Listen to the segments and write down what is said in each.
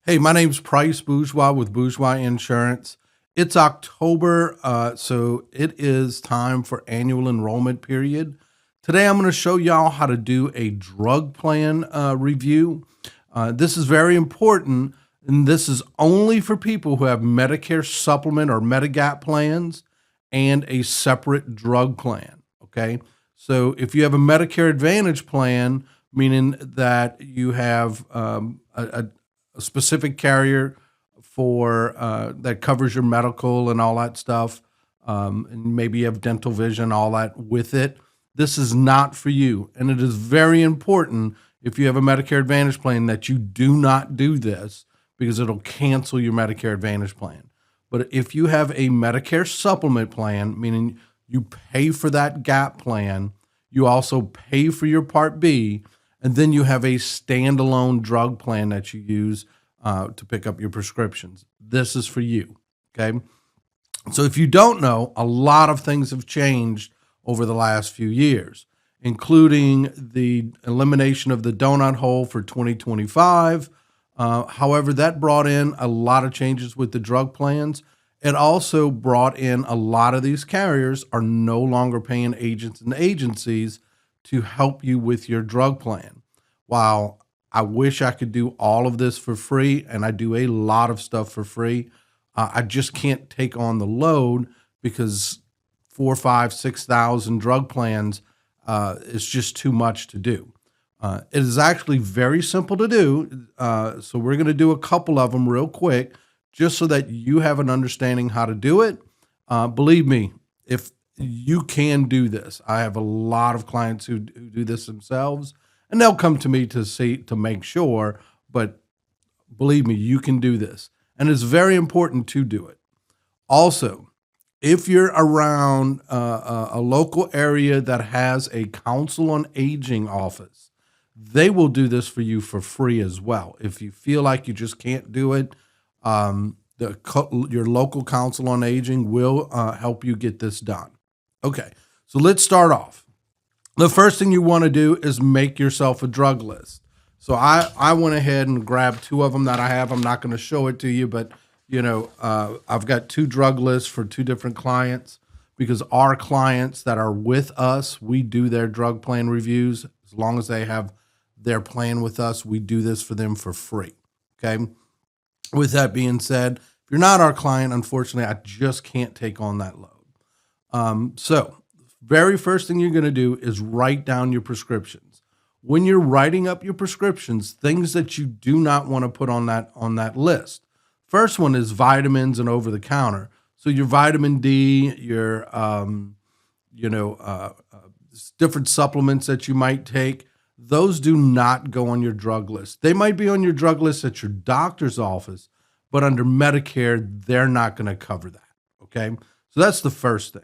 Hey, my name's Price Bourgeois with Bourgeois Insurance. It's October, so it is time for annual enrollment period. Today, I'm going to show y'all how to do a drug plan review. This is very important, and this is only for people who have Medicare supplement or Medigap plans and a separate drug plan. Okay, so if you have a Medicare Advantage plan, meaning that you have a specific carrier for that covers your medical and all that stuff, and maybe you have dental vision, all that with it. This is not for you, and it is very important if you have a Medicare Advantage plan that you do not do this because it'll cancel your Medicare Advantage plan. But if you have a Medicare supplement plan, meaning you pay for that gap plan, you also pay for your Part B, and then you have a standalone drug plan that you use to pick up your prescriptions. This is for you, okay? So if you don't know, a lot of things have changed over the last few years, including the elimination of the donut hole for 2025. However, that brought in a lot of changes with the drug plans. It also brought in a lot of these carriers are no longer paying agents and agencies to help you with your drug plan. While I wish I could do all of this for free, and I do a lot of stuff for free, I just can't take on the load because 4, 5, 6,000 drug plans is just too much to do. It is actually very simple to do, so we're going to do a couple of them real quick, just so that you have an understanding how to do it. Believe me, if you can do this, I have a lot of clients who do this themselves, and they'll come to me to make sure. But believe me, you can do this, and it's very important to do it. Also, if you're around a local area that has a council on aging office, they will do this for you for free as well. If you feel like you just can't do it, your local council on aging will help you get this done. Okay, so let's start off. The first thing you want to do is make yourself a drug list. So I went ahead and grabbed 2 of them that I have. I'm not going to show it to you, but I've got 2 drug lists for 2 different clients because our clients that are with us, we do their drug plan reviews. As long as they have their plan with us, we do this for them for free. Okay. With that being said, if you're not our client, unfortunately, I just can't take on that load. So very first thing you're going to do is write down your prescriptions. When you're writing up your prescriptions, things that you do not want to put on that list. First one is vitamins and over the counter. So your vitamin D, your different supplements that you might take, those do not go on your drug list. They might be on your drug list at your doctor's office, but under Medicare, they're not going to cover that. Okay. So that's the first thing.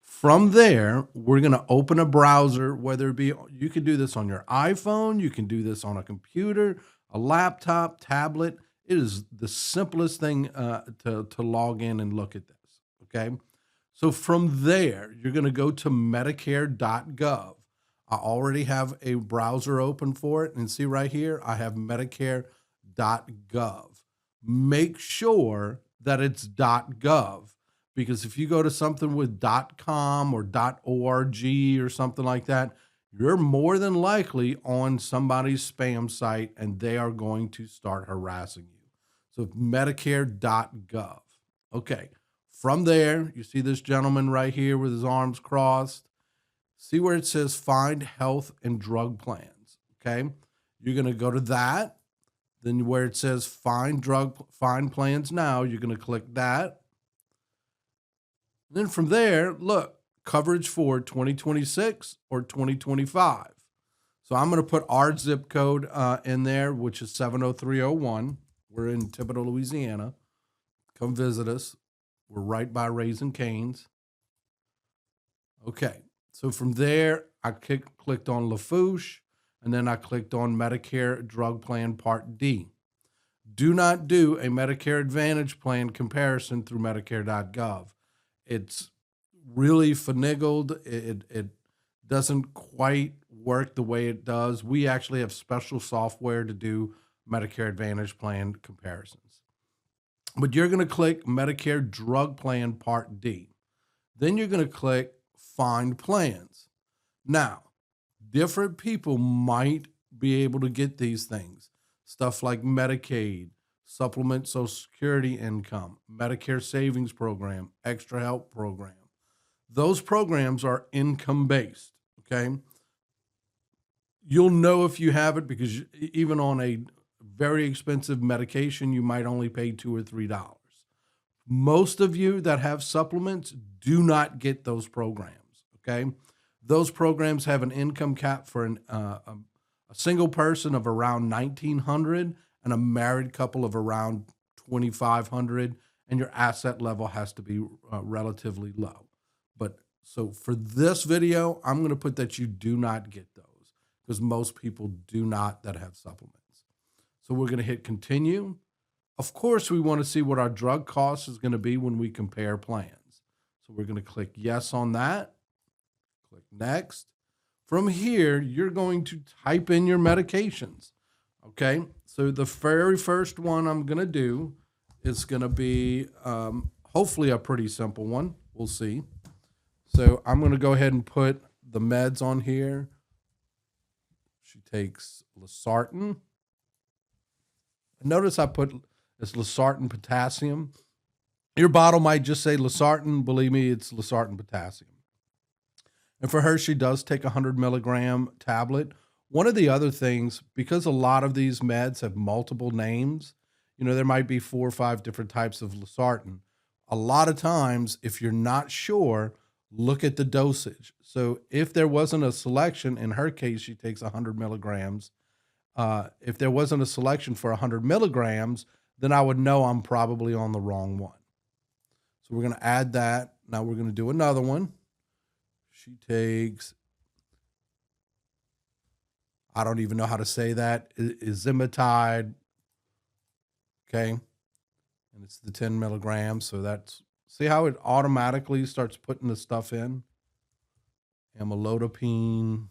From there, we're going to open a browser, whether it be, you can do this on your iPhone, you can do this on a computer, a laptop, tablet. It is the simplest thing to log in and look at this. Okay. So from there, you're going to go to Medicare.gov. I already have a browser open for it, and see right here, I have Medicare.gov. Make sure that it's .gov, because if you go to something with .com or .org or something like that, you're more than likely on somebody's spam site, and they are going to start harassing you. So Medicare.gov. Okay. From there, you see this gentleman right here with his arms crossed. See where it says find health and drug plans. Okay. You're going to go to that. Then where it says find plans now, you're going to click that. Then from there, look, coverage for 2026 or 2025. So I'm going to put our zip code in there, which is 70301. We're in Thibodaux, Louisiana. Come visit us. We're right by Raising Cane's. Okay. So from there, I clicked on Lafourche, and then I clicked on Medicare Drug Plan Part D. Do not do a Medicare Advantage plan comparison through Medicare.gov. It's really finagled. It doesn't quite work the way it does. We actually have special software to do Medicare Advantage plan comparisons. But you're going to click Medicare Drug Plan Part D. Then you're going to click Find Plans. Now, different people might be able to get these things. Stuff like Medicaid, Supplement Social Security Income, Medicare Savings Program, Extra Help Program. Those programs are income based, okay? You'll know if you have it because even on a very expensive medication, you might only pay $2 or $3. Most of you that have supplements do not get those programs, okay? Those programs have an income cap for a single person of around $1,900 and a married couple of around $2,500, and your asset level has to be relatively low. But so for this video, I'm going to put that you do not get those because most people do not that have supplements. So we're going to hit continue. Of course, we want to see what our drug cost is going to be when we compare plans. So we're going to click yes on that. Click next. From here, you're going to type in your medications. Okay, so the very first one I'm going to do is going to be hopefully a pretty simple one. We'll see. So I'm going to go ahead and put the meds on here. She takes losartan. Notice I put this losartan potassium. Your bottle might just say losartan. Believe me, it's losartan potassium. And for her, she does take a 100 milligram tablet. One of the other things, because a lot of these meds have multiple names, you know, there might be 4 or 5 different types of losartan. A lot of times, if you're not sure, look at the dosage. So if there wasn't a selection, in her case, she takes 100 milligrams. If there wasn't a selection for 100 milligrams, then I would know I'm probably on the wrong one. So we're going to add that. Now we're going to do another one. She takes, I don't even know how to say that, izimatide. Okay. And it's the 10 milligrams. So that's, see how it automatically starts putting the stuff in? Amlodipine.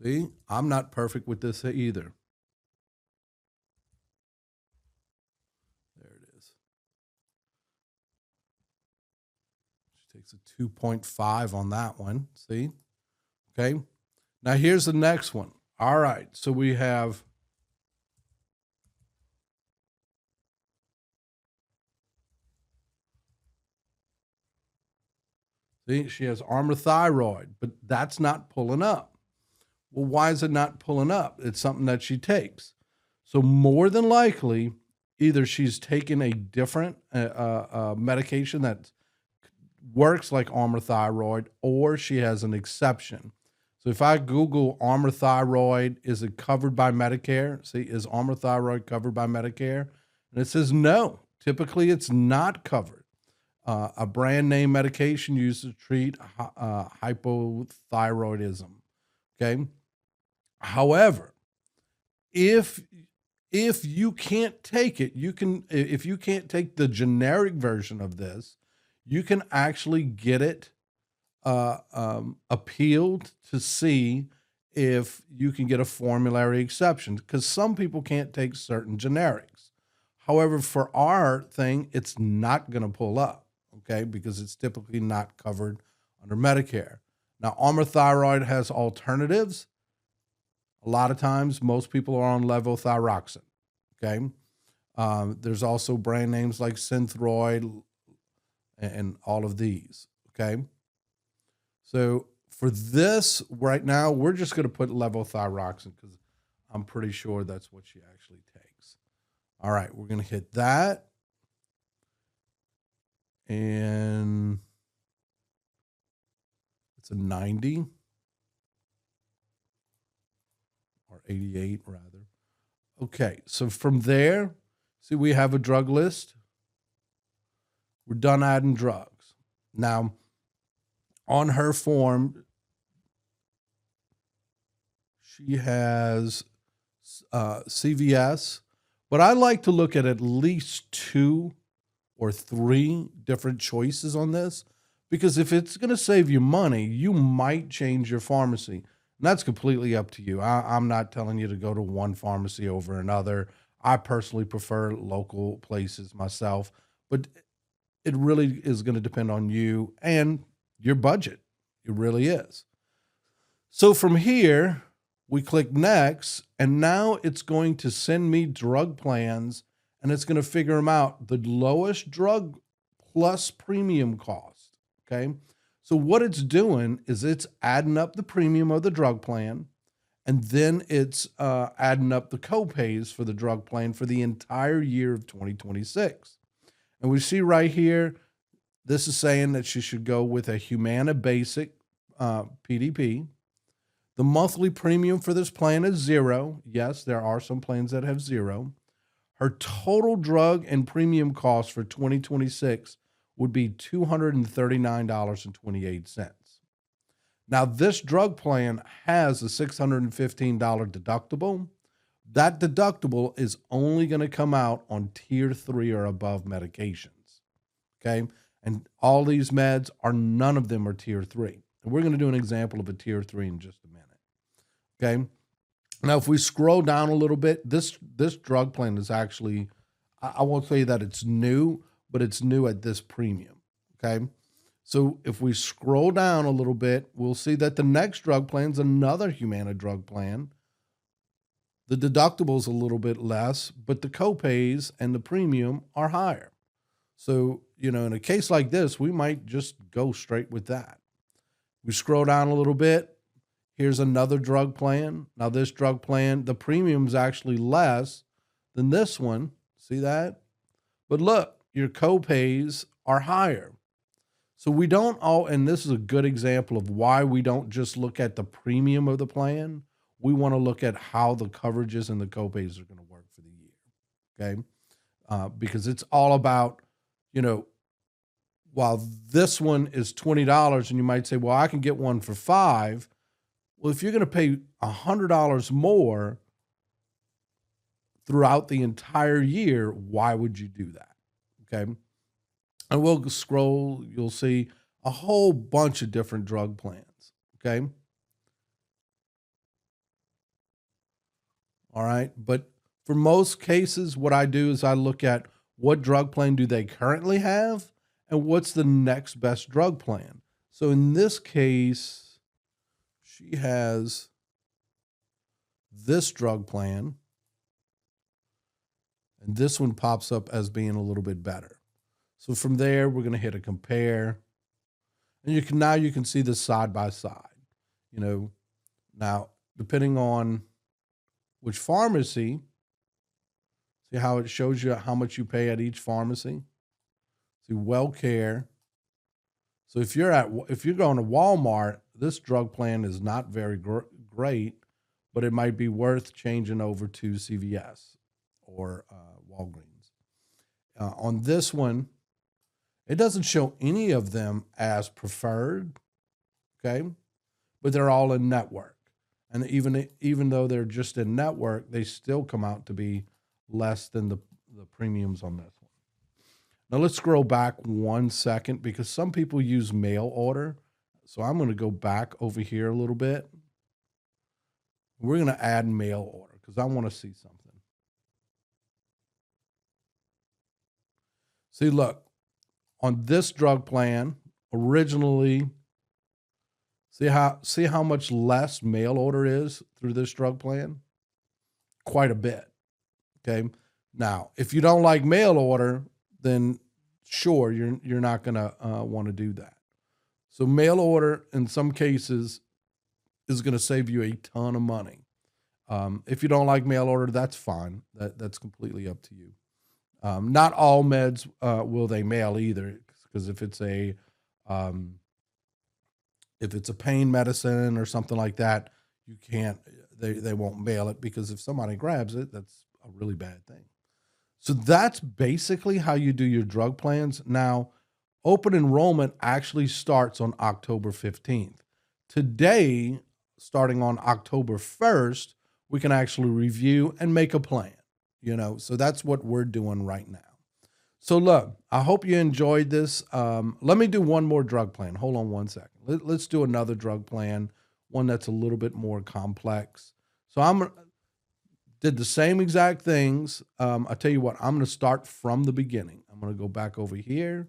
See, I'm not perfect with this either. There it is. She takes a 2.5 on that one. See? Okay. Now here's the next one. All right. So we have see, she has Armour Thyroid, but that's not pulling up. Well, why is it not pulling up? It's something that she takes. So more than likely, either she's taken a different medication that works like Armour Thyroid, or she has an exception. So if I Google Armour Thyroid, is it covered by Medicare? See, is Armour Thyroid covered by Medicare? And it says no. Typically, it's not covered. A brand name medication used to treat hypothyroidism. Okay. However, if you can't take it, if you can't take the generic version of this, you can actually get it appealed to see if you can get a formulary exception, because some people can't take certain generics. However, for our thing, it's not going to pull up, okay, because it's typically not covered under Medicare. Now, Armour Thyroid has alternatives. A lot of times, most people are on levothyroxine, okay? There's also brand names like Synthroid and all of these, okay? So for this right now, we're just going to put levothyroxine because I'm pretty sure that's what she actually takes. All right, we're going to hit that. And it's a 90 or 88 rather. Okay, so from there, see, we have a drug list. We're done adding drugs. Now, on her form, she has CVS, but I like to look at least 2 or 3 different choices on this, Because if it's going to save you money, you might change your pharmacy. And that's completely up to you. I'm not telling you to go to one pharmacy over another. I personally prefer local places myself, but it really is going to depend on you and your budget. It really is. So from here, we click next, and now it's going to send me drug plans, and it's going to figure them out. The lowest drug plus premium cost. Okay. So what it's doing is it's adding up the premium of the drug plan, and then it's adding up the copays for the drug plan for the entire year of 2026. And we see right here, this is saying that she should go with a Humana Basic PDP. The monthly premium for this plan is $0. Yes, there are some plans that have $0. Her total drug and premium cost for 2026 would be $239.28. Now, this drug plan has a $615 deductible. That deductible is only going to come out on tier 3 or above medications. Okay. And all these meds none of them are tier 3. And we're going to do an example of a tier 3 in just a minute. Okay. Now, if we scroll down a little bit, this drug plan is actually, I won't say that it's new, but it's new at this premium. Okay. So if we scroll down a little bit, we'll see that the next drug plan is another Humana drug plan. The deductible is a little bit less, but the copays and the premium are higher. So, in a case like this, we might just go straight with that. We scroll down a little bit. Here's another drug plan. Now, this drug plan, the premium is actually less than this one. See that? But look, your copays are higher. So we don't and this is a good example of why we don't just look at the premium of the plan. We want to look at how the coverages and the copays are going to work for the year. Okay. Because it's all about, while this one is $20 and you might say, well, I can get one for $5. Well, if you're going to pay $100 more throughout the entire year, why would you do that? Okay. And we'll scroll, you'll see a whole bunch of different drug plans. Okay. All right. But for most cases, what I do is I look at what drug plan do they currently have and what's the next best drug plan. So in this case, she has this drug plan, and this one pops up as being a little bit better. So from there, we're going to hit a compare, and you can see this side by side. Now depending on which pharmacy, see how it shows you how much you pay at each pharmacy. See WellCare. So if you're going to Walmart, this drug plan is not very great, but it might be worth changing over to CVS or Walgreens. On this one, it doesn't show any of them as preferred, okay? But they're all in network. And even though they're just in network, they still come out to be less than the premiums on this one. Now let's scroll back 1 second because some people use mail order. So I'm going to go back over here a little bit. We're going to add mail order because I want to see something. See, look, on this drug plan, originally, see how much less mail order is through this drug plan? Quite a bit. Okay. Now, if you don't like mail order, then sure, you're not going to want to do that. So mail order in some cases is going to save you a ton of money. If you don't like mail order, that's fine. That's completely up to you. Not all meds will they mail either, because if it's a pain medicine or something like that, you can't. They won't mail it because if somebody grabs it, that's a really bad thing. So that's basically how you do your drug plans. Now, open enrollment actually starts on October 15th. Today, starting on October 1st, we can actually review and make a plan, so that's what we're doing right now. So look, I hope you enjoyed this. Let me do one more drug plan. Hold on one second. Let's do another drug plan, one that's a little bit more complex. So I'm did the same exact things. I tell you what, I'm going to start from the beginning. I'm going to go back over here.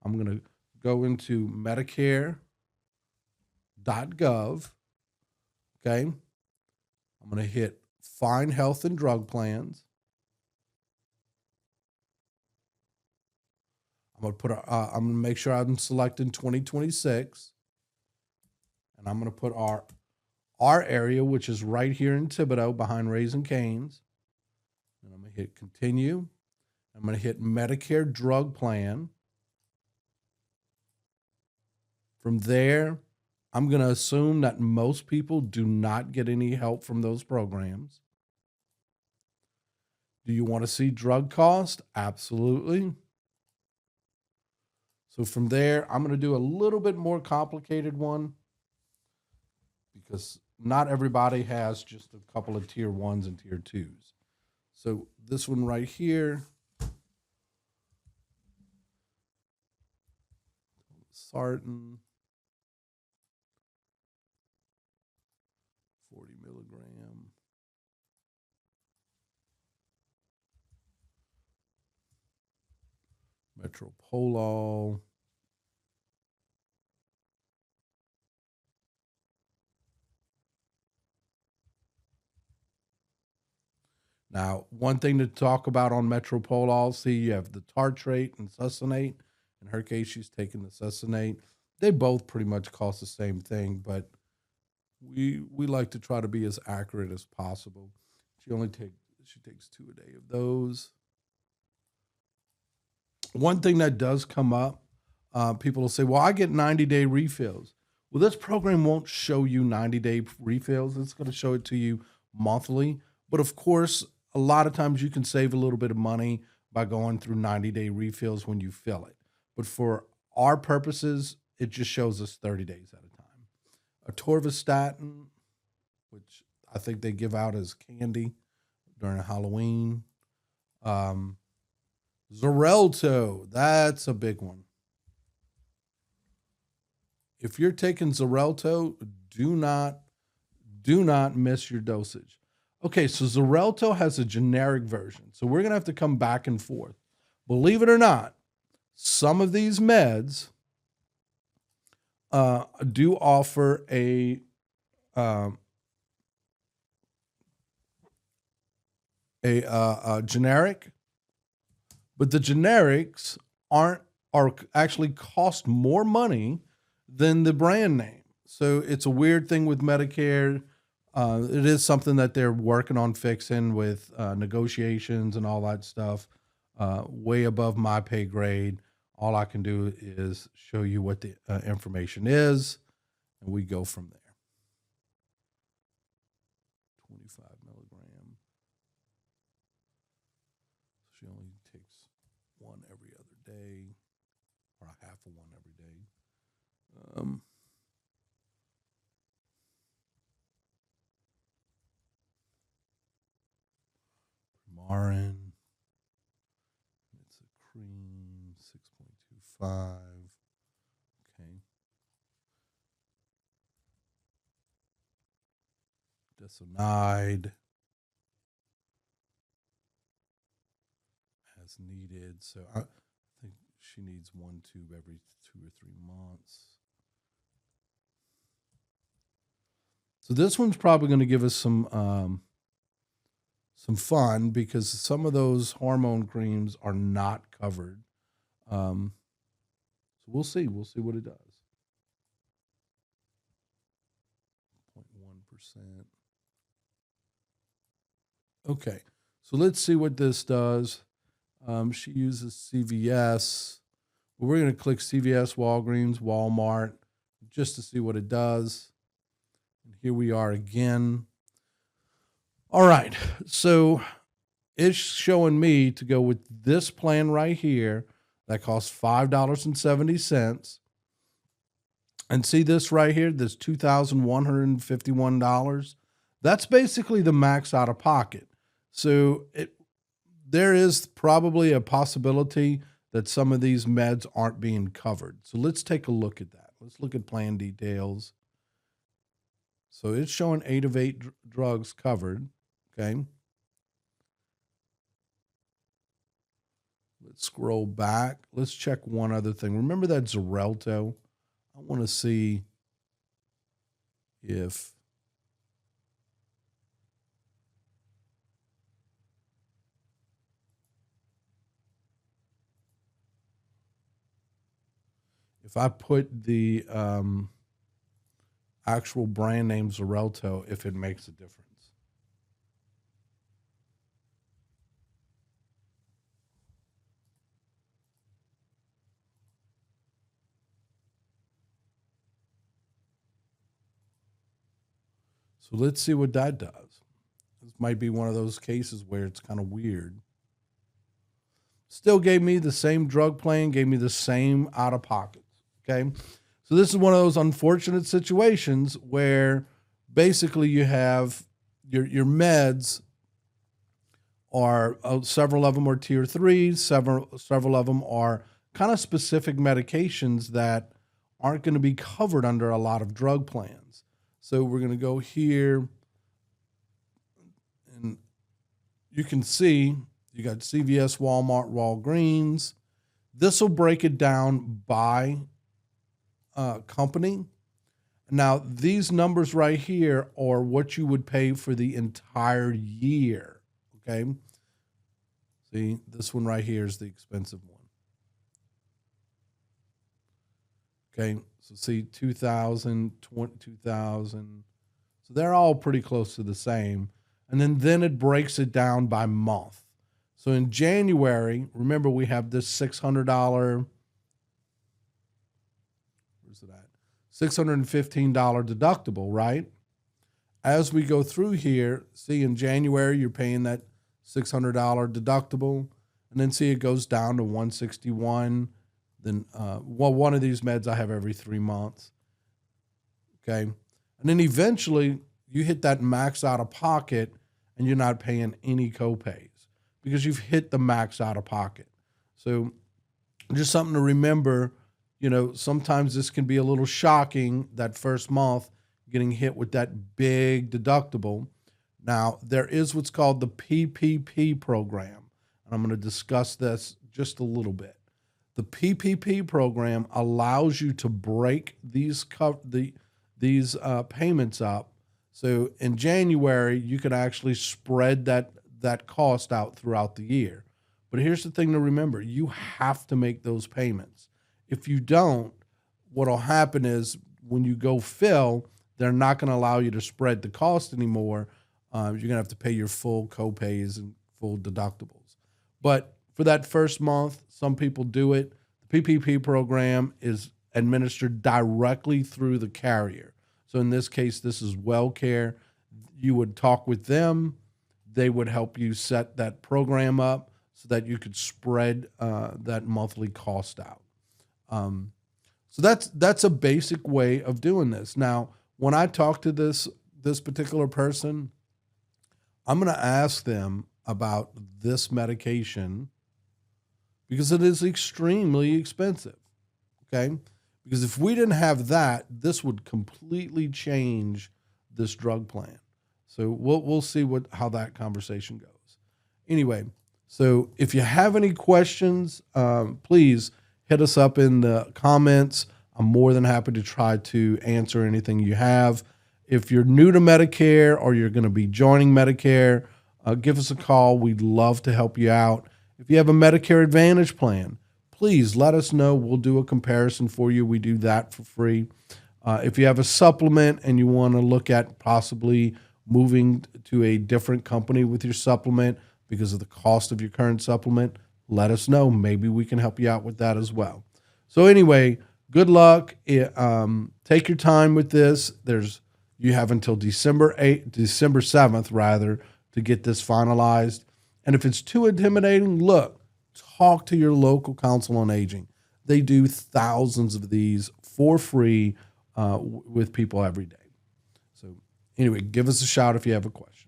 I'm going to go into Medicare.gov. Okay. I'm going to hit Find Health and Drug Plans. I'm going to I'm going to make sure I'm selecting 2026, and I'm going to put our area, which is right here in Thibodaux, behind Raising Cane's. And I'm going to hit Continue. I'm going to hit Medicare Drug Plan. From there, I'm going to assume that most people do not get any help from those programs. Do you want to see drug cost? Absolutely. So from there, I'm going to do a little bit more complicated one because not everybody has just a couple of tier 1s and tier 2s. So this one right here, Sartan, 40 milligram. Metropolol. Now, one thing to talk about on Metropolol, see, you have the tartrate and succinate. In her case, she's taking the succinate. They both pretty much cost the same thing, but we like to try to be as accurate as possible. She takes 2 a day of those. One thing that does come up, people will say, well, I get 90-day refills. Well, this program won't show you 90-day refills. It's going to show it to you monthly. But of course, a lot of times you can save a little bit of money by going through 90-day refills when you fill it. But for our purposes, it just shows us 30 days at a time. Atorvastatin, which I think they give out as candy during Halloween. Xarelto, that's a big one. If you're taking Xarelto, do not miss your dosage. Okay, so Xarelto has a generic version. So we're going to have to come back and forth. Believe it or not, some of these meds do offer a generic, but the generics are actually cost more money than the brand name. So it's a weird thing with Medicare. It is something that they're working on fixing with negotiations and all that stuff. Way above my pay grade. All I can do is show you what the information is, and we go from there. 25 milligram. She only takes one every other day, or a half of one every day. Marin. It's a cream, 6.25. Okay. Desonide. As needed. So I think she needs 1 tube every 2 or 3 months. So this one's probably going to give us some fun because some of those hormone creams are not covered. So we'll see. We'll see what it does. 0.1%. Okay. So let's see what this does. She uses CVS. Well, we're going to click CVS, Walgreens, Walmart, just to see what it does. And here we are again. All right, so it's showing me to go with this plan right here that costs $5.70. And see this right here, this $2,151. That's basically the max out of pocket. So there is probably a possibility that some of these meds aren't being covered. So let's take a look at that. Let's look at plan details. So it's showing 8 of 8 drugs covered. Okay. Let's scroll back. Let's check one other thing. Remember that Xarelto? I want to see if I put the actual brand name Xarelto, if it makes a difference. So let's see what that does. This might be one of those cases where it's kind of weird. Still gave me the same drug plan, gave me the same out of pockets. Okay. So this is one of those unfortunate situations where basically you have your meds are several of them are tier 3, several of them are kind of specific medications that aren't going to be covered under a lot of drug plans. So we're going to go here, and you can see you got CVS, Walmart, Walgreens. This will break it down by company. Now, these numbers right here are what you would pay for the entire year. Okay. See, this one right here is the expensive one. Okay. So see, 2,000, 2,000. So they're all pretty close to the same. And then it breaks it down by month. So in January, remember we have this $600, where's it at? $615 deductible, right? As we go through here, see in January, you're paying that $600 deductible, and then see it goes down to $161. Then, one of these meds I have every 3 months. Okay. And then eventually you hit that max out of pocket and you're not paying any copays because you've hit the max out of pocket. So just something to remember, sometimes this can be a little shocking that first month getting hit with that big deductible. Now, there is what's called the PPP program, and I'm going to discuss this just a little bit. The PPP program allows you to break these payments up. So in January, you can actually spread that cost out throughout the year. But here's the thing to remember. You have to make those payments. If you don't, what'll happen is when you go fill, they're not going to allow you to spread the cost anymore. You're going to have to pay your full copays and full deductibles. But for that first month, some people do it. The PPP program is administered directly through the carrier. So in this case, this is WellCare. You would talk with them. They would help you set that program up so that you could spread that monthly cost out. So that's a basic way of doing this. Now, when I talk to this particular person, I'm going to ask them about this medication because it is extremely expensive, okay? Because if we didn't have that, this would completely change this drug plan. So we'll see how that conversation goes. Anyway, so if you have any questions, please hit us up in the comments. I'm more than happy to try to answer anything you have. If you're new to Medicare or you're going to be joining Medicare, give us a call. We'd love to help you out. If you have a Medicare Advantage plan, please let us know. We'll do a comparison for you. We do that for free. If you have a supplement and you want to look at possibly moving to a different company with your supplement because of the cost of your current supplement, let us know. Maybe we can help you out with that as well. So anyway, good luck. Take your time with this. You have until December 7th, rather, to get this finalized. And if it's too intimidating, look, talk to your local council on aging. They do thousands of these for free with people every day. So anyway, give us a shout if you have a question.